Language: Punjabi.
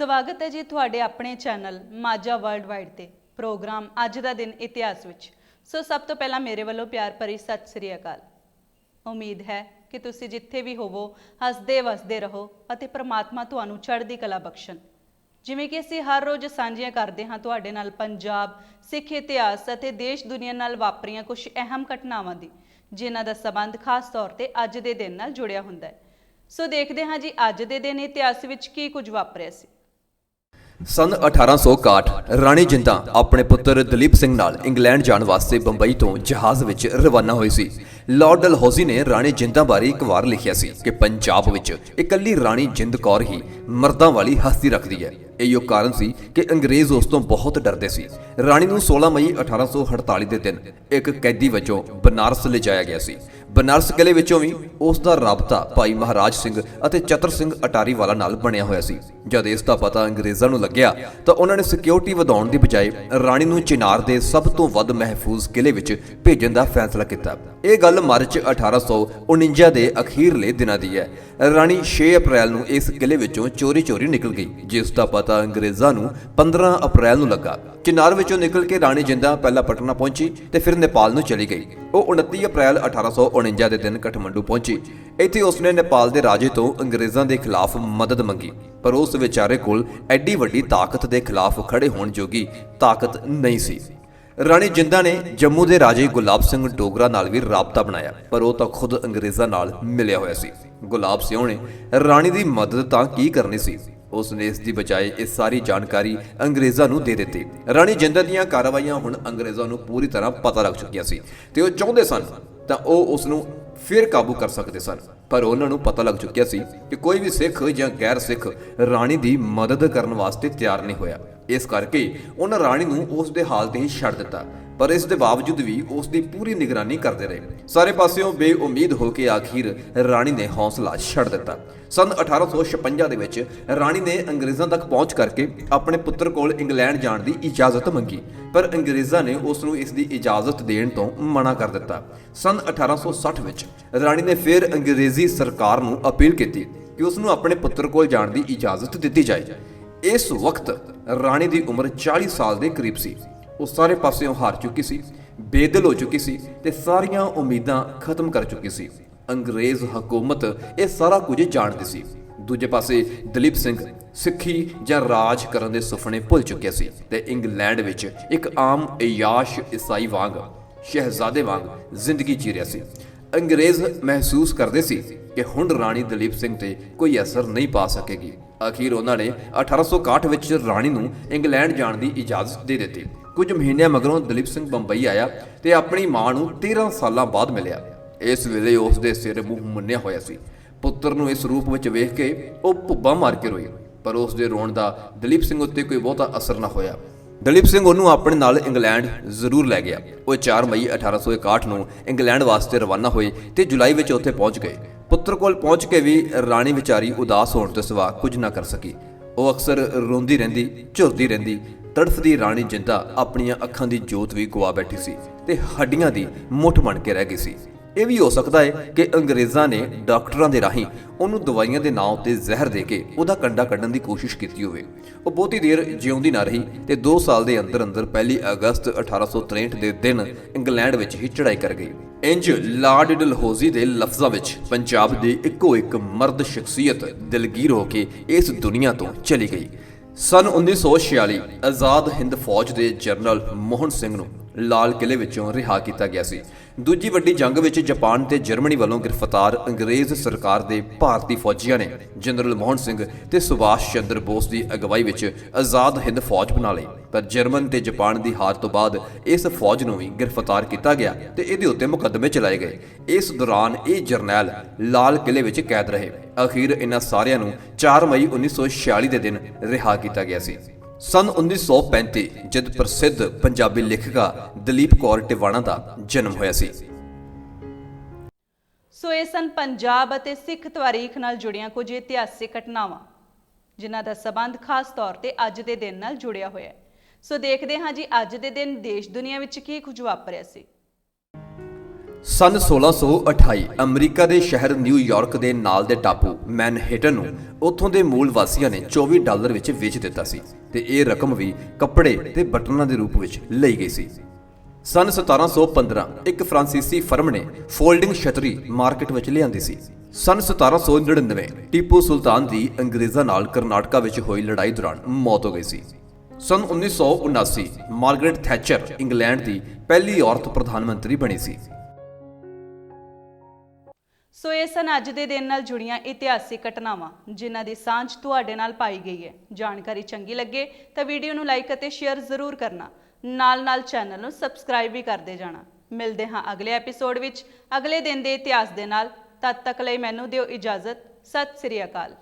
ਸਵਾਗਤ ਹੈ ਜੀ ਤੁਹਾਡੇ ਆਪਣੇ ਚੈਨਲ ਮਾਝਾ ਵਰਲਡ ਵਾਈਡ ਤੇ ਪ੍ਰੋਗਰਾਮ ਅੱਜ ਦਾ ਦਿਨ ਇਤਿਹਾਸ ਵਿੱਚ। ਸੋ ਸਭ ਤੋਂ ਪਹਿਲਾਂ ਮੇਰੇ ਵੱਲੋਂ ਪਿਆਰ ਭਰੀ ਸਤਿ ਸ੍ਰੀ ਅਕਾਲ। ਉਮੀਦ ਹੈ ਕਿ ਤੁਸੀਂ ਜਿੱਥੇ ਵੀ ਹੋਵੋ ਹੱਸਦੇ ਵਸਦੇ ਰਹੋ ਅਤੇ ਪ੍ਰਮਾਤਮਾ ਤੁਹਾਨੂੰ ਚੜ੍ਹਦੀ ਕਲਾ ਬਖਸ਼ਣ। ਜਿਵੇਂ ਕਿ ਅਸੀਂ ਹਰ ਰੋਜ਼ ਸਾਂਝੀਆਂ ਕਰਦੇ ਹਾਂ ਤੁਹਾਡੇ ਨਾਲ ਪੰਜਾਬ, ਸਿੱਖ ਇਤਿਹਾਸ ਅਤੇ ਦੇਸ਼ ਦੁਨੀਆ ਨਾਲ ਵਾਪਰੀਆਂ ਕੁਝ ਅਹਿਮ ਘਟਨਾਵਾਂ ਦੀ, ਜਿਨ੍ਹਾਂ ਦਾ ਸਬੰਧ ਖਾਸ ਤੌਰ ਤੇ ਅੱਜ ਦੇ ਦਿਨ ਨਾਲ ਜੁੜਿਆ ਹੁੰਦਾ ਹੈ। ਸੋ ਦੇਖਦੇ ਹਾਂ ਜੀ ਅੱਜ ਦੇ ਦਿਨ ਇਤਿਹਾਸ ਵਿੱਚ ਕੀ ਕੁਝ ਵਾਪਰਿਆ ਸੀ। ਸਨ 1861 ਰਾਣੀ ਜਿੰਦਾਂ ਆਪਣੇ ਪੁੱਤਰ ਦਲੀਪ ਸਿੰਘ ਨਾਲ ਇੰਗਲੈਂਡ ਜਾਣ ਵਾਸਤੇ ਬੰਬਈ ਤੋਂ ਜਹਾਜ਼ ਵਿੱਚ ਰਵਾਨਾ ਹੋਈ ਸੀ। ਲਾਰਡ ਡਲਹੌਜ਼ੀ ਨੇ ਰਾਣੀ ਜਿੰਦਾਂ ਬਾਰੇ ਇੱਕ ਵਾਰ ਲਿਖਿਆ ਸੀ ਕਿ ਪੰਜਾਬ ਵਿੱਚ ਇਕੱਲੀ ਰਾਣੀ ਜਿੰਦ ਕੌਰ ਹੀ ਮਰਦਾਂ ਵਾਲੀ ਹਸਤੀ ਰੱਖਦੀ ਹੈ। ਇਹੋ ਕਾਰਨ ਸੀ ਕਿ ਅੰਗਰੇਜ਼ ਉਸ ਤੋਂ ਬਹੁਤ ਡਰਦੇ ਸੀ। ਰਾਣੀ ਨੂੰ 16 ਮਈ 1848 ਦੇ ਦਿਨ ਇੱਕ ਕੈਦੀ ਵਜੋਂ ਬਨਾਰਸ ਲਿਜਾਇਆ ਗਿਆ ਸੀ। ਬਨਾਰਸ ਕਿਲੇ ਵਿੱਚੋਂ ਵੀ ਉਸ ਦਾ ਰਾਬਤਾ ਭਾਈ ਮਹਾਰਾਜ ਸਿੰਘ ਅਤੇ ਚਤਰ ਸਿੰਘ ਅਟਾਰੀ ਵਾਲਾ ਨਾਲ ਬਣਿਆ ਹੋਇਆ ਸੀ। ਜਦ ਇਸ ਦਾ ਪਤਾ ਅੰਗਰੇਜ਼ਾਂ ਨੂੰ ਲੱਗਿਆ ਤਾਂ ਉਹਨਾਂ ਨੇ ਸਿਕਿਉਰਿਟੀ ਵਧਾਉਣ ਦੀ ਬਜਾਏ ਰਾਣੀ ਨੂੰ ਚਿਨਾਰ ਦੇ ਸਭ ਤੋਂ ਵੱਧ ਮਹਿਫੂਜ਼ ਕਿਲੇ ਵਿੱਚ ਭੇਜਣ ਦਾ ਫੈਸਲਾ ਕੀਤਾ। ਇਹ ਗੱਲ ਮਾਰਚ 1849 ਦੇ ਅਖੀਰਲੇ ਦਿਨਾਂ ਦੀ ਹੈ। ਰਾਣੀ 6 ਅਪ੍ਰੈਲ ਨੂੰ ਇਸ ਕਿਲੇ ਵਿੱਚੋਂ ਚੋਰੀ ਨਿਕਲ ਗਈ, ਜਿਸ ਦਾ ਪਤਾ ਅੰਗਰੇਜ਼ਾਂ ਨੂੰ 15 ਅਪ੍ਰੈਲ ਨੂੰ ਲੱਗਾ। ਚਿਨਾਰ ਵਿੱਚੋਂ ਨਿਕਲ ਕੇ ਰਾਣੀ ਜਿੰਦਾਂ ਪਹਿਲਾਂ ਪਟਨਾ ਪਹੁੰਚੀ ਤੇ ਫਿਰ ਨੇਪਾਲ ਨੂੰ ਚਲੀ ਗਈ। ਉਹ 29 ਅਪ੍ਰੈਲ 1849 ਦੇ ਦਿਨ ਕਠਮੰਡੂ ਪਹੁੰਚੀ। ਇੱਥੇ ਉਸਨੇ ਨੇਪਾਲ ਦੇ ਰਾਜੇ ਤੋਂ ਅੰਗਰੇਜ਼ਾਂ ਦੇ ਖਿਲਾਫ ਮਦਦ ਮੰਗੀ, ਪਰ ਉਸ ਵਿਚਾਰੇ ਕੋਲ ਐਡੀ ਵੱਡੀ ਤਾਕਤ ਦੇ ਖਿਲਾਫ ਖੜੇ ਹੋਣ ਜੋਗੀ ਤਾਕਤ ਨਹੀਂ ਸੀ। ਰਾਣੀ ਜਿੰਦਾਂ ਨੇ ਜੰਮੂ ਦੇ ਰਾਜੇ ਗੁਲਾਬ ਸਿੰਘ ਡੋਗਰਾ ਨਾਲ ਵੀ ਰਾਬਤਾ ਬਣਾਇਆ, ਪਰ ਉਹ ਤਾਂ ਖੁਦ ਅੰਗਰੇਜ਼ਾਂ ਨਾਲ ਮਿਲਿਆ ਹੋਇਆ ਸੀ। ਗੁਲਾਬ ਸਿੰਘ ਨੇ ਰਾਣੀ ਦੀ ਮਦਦ ਤਾਂ ਕੀ ਕਰਨੀ ਸੀ, ਉਸ ਨੇ ਇਸ ਦੀ ਬਜਾਏ ਇਹ ਸਾਰੀ ਜਾਣਕਾਰੀ ਅੰਗਰੇਜ਼ਾਂ ਨੂੰ ਦੇ ਦਿੱਤੀ। ਰਾਣੀ ਜਿੰਦਾਂ ਦੀਆਂ ਕਾਰਵਾਈਆਂ ਹੁਣ ਅੰਗਰੇਜ਼ਾਂ ਨੂੰ ਪੂਰੀ ਤਰ੍ਹਾਂ ਪਤਾ ਲੱਗ ਚੁੱਕੀਆਂ ਸੀ ਤੇ ਉਹ ਚਾਹੁੰਦੇ ਸਨ ਤਾਂ ਉਹ ਉਸ ਨੂੰ ਫਿਰ ਕਾਬੂ ਕਰ ਸਕਦੇ ਸਨ, ਪਰ ਉਹਨਾਂ ਨੂੰ ਪਤਾ ਲੱਗ ਚੁੱਕਿਆ ਸੀ ਕਿ ਕੋਈ ਵੀ ਸਿੱਖ ਜਾਂ ਗੈਰ ਸਿੱਖ ਰਾਣੀ ਦੀ ਮਦਦ ਕਰਨ ਵਾਸਤੇ ਤਿਆਰ ਨਹੀਂ ਹੋਇਆ। ਇਸ ਕਰਕੇ ਉਹਨਾਂ ਰਾਣੀ ਨੂੰ ਉਸ ਦੇ ਹਾਲ ਤੇ ਹੀ ਛੱਡ ਦਿੱਤਾ, ਪਰ ਇਸ ਦੇ ਬਾਵਜੂਦ ਵੀ ਉਸ ਦੀ ਪੂਰੀ ਨਿਗਰਾਨੀ ਕਰਦੇ ਰਹੇ। ਸਾਰੇ ਪਾਸਿਓਂ ਬੇਉਮੀਦ ਹੋ ਕੇ ਆਖਿਰ ਰਾਣੀ ਨੇ ਹੌਸਲਾ ਛੱਡ ਦਿੱਤਾ। ਸਨ 1856 ਦੇ ਵਿੱਚ ਰਾਣੀ ਨੇ ਅੰਗਰੇਜ਼ਾਂ ਤੱਕ ਪਹੁੰਚ ਕਰਕੇ ਆਪਣੇ ਪੁੱਤਰ ਕੋਲ ਇੰਗਲੈਂਡ ਜਾਣ ਦੀ ਇਜਾਜ਼ਤ ਮੰਗੀ, ਪਰ ਅੰਗਰੇਜ਼ਾਂ ਨੇ ਉਸ ਨੂੰ ਇਸ ਦੀ ਇਜਾਜ਼ਤ ਦੇਣ ਤੋਂ ਮਨਾ ਕਰ ਦਿੱਤਾ। ਸਨ 1860 ਵਿੱਚ ਰਾਣੀ ਨੇ ਫਿਰ ਅੰਗਰੇਜ਼ੀ ਸਰਕਾਰ ਨੂੰ ਅਪੀਲ ਕੀਤੀ ਕਿ ਉਸ ਨੂੰ ਆਪਣੇ ਪੁੱਤਰ ਕੋਲ ਜਾਣ ਦੀ ਇਜਾਜ਼ਤ ਦਿੱਤੀ ਜਾਏ। ਇਸ ਵਕਤ ਰਾਣੀ ਦੀ ਉਮਰ 40 ਸਾਲ ਦੇ ਕਰੀਬ ਸੀ। ਉਹ ਸਾਰੇ ਪਾਸਿਓਂ ਹਾਰ ਚੁੱਕੀ ਸੀ, ਬੇਦਿਲ ਹੋ ਚੁੱਕੀ ਸੀ ਤੇ ਸਾਰੀਆਂ ਉਮੀਦਾਂ ਖਤਮ ਕਰ ਚੁੱਕੀ ਸੀ। ਅੰਗਰੇਜ਼ ਹਕੂਮਤ ਇਹ ਸਾਰਾ ਕੁਝ ਜਾਣਦੀ ਸੀ। ਦੂਜੇ ਪਾਸੇ ਦਲੀਪ ਸਿੰਘ ਸਿੱਖੀ ਜਾਂ ਰਾਜ ਕਰਨ ਦੇ ਸੁਪਨੇ ਭੁੱਲ ਚੁੱਕਿਆ ਸੀ ਤੇ ਇੰਗਲੈਂਡ ਵਿੱਚ ਇੱਕ ਆਮ ਅਯਾਸ਼ ਈਸਾਈ ਵਾਂਗ, ਸ਼ਹਿਜ਼ਾਦੇ ਵਾਂਗ ਜ਼ਿੰਦਗੀ ਜੀ ਰਿਹਾ ਸੀ। ਅੰਗਰੇਜ਼ ਮਹਿਸੂਸ ਕਰਦੇ ਸੀ ਕਿ ਹੁਣ ਰਾਣੀ ਦਲੀਪ ਸਿੰਘ ਤੇ ਕੋਈ ਅਸਰ ਨਹੀਂ ਪਾ ਸਕੇਗੀ। ਅਖੀਰ ਉਹਨਾਂ ਨੇ 1861 ਵਿੱਚ ਰਾਣੀ ਨੂੰ ਇੰਗਲੈਂਡ ਜਾਣ ਦੀ ਇਜਾਜ਼ਤ ਦੇ ਦਿੱਤੀ। ਕੁਝ ਮਹੀਨਿਆਂ ਮਗਰੋਂ ਦਲੀਪ ਸਿੰਘ ਬੰਬਈ ਆਇਆ ਤੇ ਆਪਣੀ ਮਾਂ ਨੂੰ 13 ਸਾਲਾਂ ਬਾਅਦ ਮਿਲਿਆ। ਇਸ ਵੇਲੇ ਉਸ ਦੇ ਸਿਰ ਮੂੰਹ ਮੁੰਨਿਆ ਹੋਇਆ ਸੀ। ਪੁੱਤਰ ਨੂੰ ਇਸ ਰੂਪ ਵਿੱਚ ਵੇਖ ਕੇ ਉਹ ਭੁੱਬਾਂ ਮਾਰ ਕੇ ਰੋਈ, ਪਰ ਉਸ ਦੇ ਰੋਣ ਦਾ ਦਲੀਪ ਸਿੰਘ ਉੱਤੇ ਕੋਈ ਬਹੁਤਾ ਅਸਰ ਨਾ ਹੋਇਆ। ਦਲੀਪ ਸਿੰਘ ਉਹਨੂੰ ਆਪਣੇ ਨਾਲ ਇੰਗਲੈਂਡ ਜ਼ਰੂਰ ਲੈ ਗਿਆ। ਉਹ 4 ਮਈ 1861 ਨੂੰ ਇੰਗਲੈਂਡ ਵਾਸਤੇ ਰਵਾਨਾ ਹੋਏ ਤੇ ਜੁਲਾਈ ਵਿੱਚ ਉੱਥੇ ਪਹੁੰਚ ਗਏ। ਪੁੱਤਰ ਕੋਲ ਪਹੁੰਚ ਕੇ ਵੀ ਰਾਣੀ ਵਿਚਾਰੀ ਉਦਾਸ ਹੋਣ ਤੋਂ ਸਿਵਾ ਕੁਝ ਨਾ ਕਰ ਸਕੀ। ਉਹ ਅਕਸਰ ਰੋਂਦੀ ਰਹਿੰਦੀ, ਝੁਰਦੀ ਰਹਿੰਦੀ। ਤੜਫਦੀ ਰਾਣੀ ਜਿੰਦਾਂ ਆਪਣੀਆਂ ਅੱਖਾਂ ਦੀ ਜੋਤ ਵੀ ਗਵਾ ਬੈਠੀ ਸੀ ਤੇ ਹੱਡੀਆਂ ਦੀ ਮੁੱਠ ਬਣ ਕੇ ਰਹਿ ਗਈ ਸੀ। ਇਹ ਵੀ ਹੋ ਸਕਦਾ ਹੈ ਕਿ ਅੰਗਰੇਜ਼ਾਂ ਨੇ ਡਾਕਟਰਾਂ ਦੇ ਰਾਹੀਂ ਉਹਨੂੰ ਦਵਾਈਆਂ ਦੇ ਨਾਂ ਉੱਤੇ ਜ਼ਹਿਰ ਦੇ ਕੇ ਉਹਦਾ ਕੰਡਾ ਕੱਢਣ ਦੀ ਕੋਸ਼ਿਸ਼ ਕੀਤੀ ਹੋਵੇ। ਉਹ ਬਹੁਤੀ ਦੇਰ ਜਿਉਂਦੀ ਨਾ ਰਹੀ ਤੇ 2 ਸਾਲ ਦੇ ਅੰਦਰ 1 ਅਗਸਤ 1863 ਦੇ ਦਿਨ ਇੰਗਲੈਂਡ ਵਿੱਚ ਹੀ ਚੜ੍ਹਾਈ ਕਰ ਗਈ। ਇੰਜ ਲਾਰਡ ਡਲਹੌਜ਼ੀ ਦੇ ਲਫ਼ਜ਼ਾਂ ਵਿੱਚ ਪੰਜਾਬ ਦੀ ਇੱਕੋ ਇੱਕ ਮਰਦ ਸ਼ਖਸੀਅਤ ਦਿਲਗੀਰ ਹੋ ਕੇ ਇਸ ਦੁਨੀਆ ਤੋਂ ਚਲੀ ਗਈ। ਸਨ 1946 ਆਜ਼ਾਦ ਹਿੰਦ ਫੌਜ ਦੇ ਜਨਰਲ ਮੋਹਨ ਸਿੰਘ ਨੂੰ ਲਾਲ ਕਿਲੇ ਵਿੱਚੋਂ ਰਿਹਾ ਕੀਤਾ ਗਿਆ ਸੀ। ਦੂਜੀ ਵੱਡੀ ਜੰਗ ਵਿੱਚ ਜਾਪਾਨ ਤੇ ਜਰਮਨੀ ਵੱਲੋਂ ਗ੍ਰਿਫਤਾਰ ਅੰਗਰੇਜ਼ ਸਰਕਾਰ ਦੇ ਭਾਰਤੀ ਫੌਜੀਆਂ ਨੇ ਜਨਰਲ ਮੋਹਨ ਸਿੰਘ ਤੇ ਸੁਭਾਸ਼ ਚੰਦਰ ਬੋਸ ਦੀ ਅਗਵਾਈ ਵਿੱਚ ਆਜ਼ਾਦ ਹਿੰਦ ਫੌਜ ਬਣਾ ਲਈ, ਪਰ ਜਰਮਨ ਤੇ ਜਾਪਾਨ ਦੀ ਹਾਰ ਤੋਂ ਬਾਅਦ ਇਸ ਫੌਜ ਨੂੰ ਵੀ ਗ੍ਰਿਫਤਾਰ ਕੀਤਾ ਗਿਆ ਤੇ ਇਹਦੇ ਉੱਤੇ ਮੁਕੱਦਮੇ ਚਲਾਏ ਗਏ। ਇਸ ਦੌਰਾਨ ਇਹ ਜਰਨੈਲ ਲਾਲ ਕਿਲੇ ਵਿੱਚ ਕੈਦ ਰਹੇ। ਅਖੀਰ ਇਹਨਾਂ ਸਾਰਿਆਂ ਨੂੰ 4 ਮਈ 1946 ਦੇ ਦਿਨ ਰਿਹਾ ਕੀਤਾ ਗਿਆ ਸੀ। ਸਨ 1935 ਜਦ ਪ੍ਰਸਿੱਧ ਪੰਜਾਬੀ ਲੇਖਿਕਾ ਦਲੀਪ ਕੌਰ ਟਿਵਾਣਾ ਦਾ ਜਨਮ ਹੋਇਆ ਸੀ। ਸੋ ਇਹ ਸਨ ਪੰਜਾਬ ਅਤੇ ਸਿੱਖ ਤਾਰੀਖ ਨਾਲ ਜੁੜੀਆਂ ਕੁਝ ਇਤਿਹਾਸਿਕ ਘਟਨਾਵਾਂ, ਜਿਨ੍ਹਾਂ ਦਾ ਸਬੰਧ ਖਾਸ ਤੌਰ ਤੇ ਅੱਜ ਦੇ ਦਿਨ ਨਾਲ ਜੁੜਿਆ ਹੋਇਆ ਹੈ। ਸੋ ਦੇਖਦੇ ਹਾਂ ਜੀ ਅੱਜ ਦੇ ਦਿਨ ਦੇਸ਼ ਦੁਨੀਆ ਵਿੱਚ ਕੀ ਕੁਝ ਵਾਪਰਿਆ ਸੀ। ਸਨ 1628 ਅਮਰੀਕਾ ਦੇ ਸ਼ਹਿਰ ਨਿਊਯਾਰਕ ਦੇ ਨਾਲ ਦੇ ਟਾਪੂ ਮੈਨਹਟਨ ਨੂੰ ਉੱਥੋਂ ਦੇ ਮੂਲ ਵਾਸੀਆਂ ਨੇ $24 ਵਿੱਚ ਵੇਚ ਦਿੱਤਾ ਸੀ ਤੇ ਇਹ ਰਕਮ ਵੀ ਕੱਪੜੇ ਤੇ ਬਟਨਾਂ ਦੇ ਰੂਪ ਵਿੱਚ ਲਈ ਗਈ ਸੀ। ਸਨ 1715 ਇੱਕ ਫਰਾਂਸੀਸੀ ਫਰਮ ਨੇ ਫੋਲਡਿੰਗ ਛਤਰੀ ਮਾਰਕੀਟ ਵਿੱਚ ਲਿਆਂਦੀ ਸੀ। ਸਨ 1799 ਟੀਪੂ ਸੁਲਤਾਨ ਦੀ ਅੰਗਰੇਜ਼ਾਂ ਨਾਲ ਕਰਨਾਟਕਾ ਵਿੱਚ ਹੋਈ ਲੜਾਈ ਦੌਰਾਨ ਮੌਤ ਹੋ ਗਈ ਸੀ। ਸਨ 1979 ਮਾਰਗਰੇਟ ਥੈਚਰ ਇੰਗਲੈਂਡ ਦੀ ਪਹਿਲੀ ਔਰਤ ਪ੍ਰਧਾਨ ਮੰਤਰੀ ਬਣੀ ਸੀ। ਸੋ ਇਹ ਸਨ ਅੱਜ ਦੇ ਦਿਨ ਨਾਲ ਜੁੜੀਆਂ ਇਤਿਹਾਸਿਕ ਘਟਨਾਵਾਂ ਜਿਨ੍ਹਾਂ ਦੀ ਸਾਂਝ ਤੁਹਾਡੇ ਨਾਲ ਪਾਈ ਗਈ ਹੈ। ਜਾਣਕਾਰੀ ਚੰਗੀ ਲੱਗੇ ਤਾਂ ਵੀਡੀਓ ਨੂੰ ਲਾਈਕ ਅਤੇ ਸ਼ੇਅਰ ਜ਼ਰੂਰ ਕਰਨਾ, ਨਾਲ ਚੈਨਲ ਨੂੰ ਸਬਸਕ੍ਰਾਈਬ ਵੀ ਕਰਦੇ ਜਾਣਾ। ਮਿਲਦੇ ਹਾਂ ਅਗਲੇ ਐਪੀਸੋਡ ਵਿੱਚ ਅਗਲੇ ਦਿਨ ਦੇ ਇਤਿਹਾਸ ਦੇ ਨਾਲ। ਤਦ ਤੱਕ ਲਈ ਮੈਨੂੰ ਦਿਓ ਇਜਾਜ਼ਤ। ਸਤਿ ਸ੍ਰੀ ਅਕਾਲ।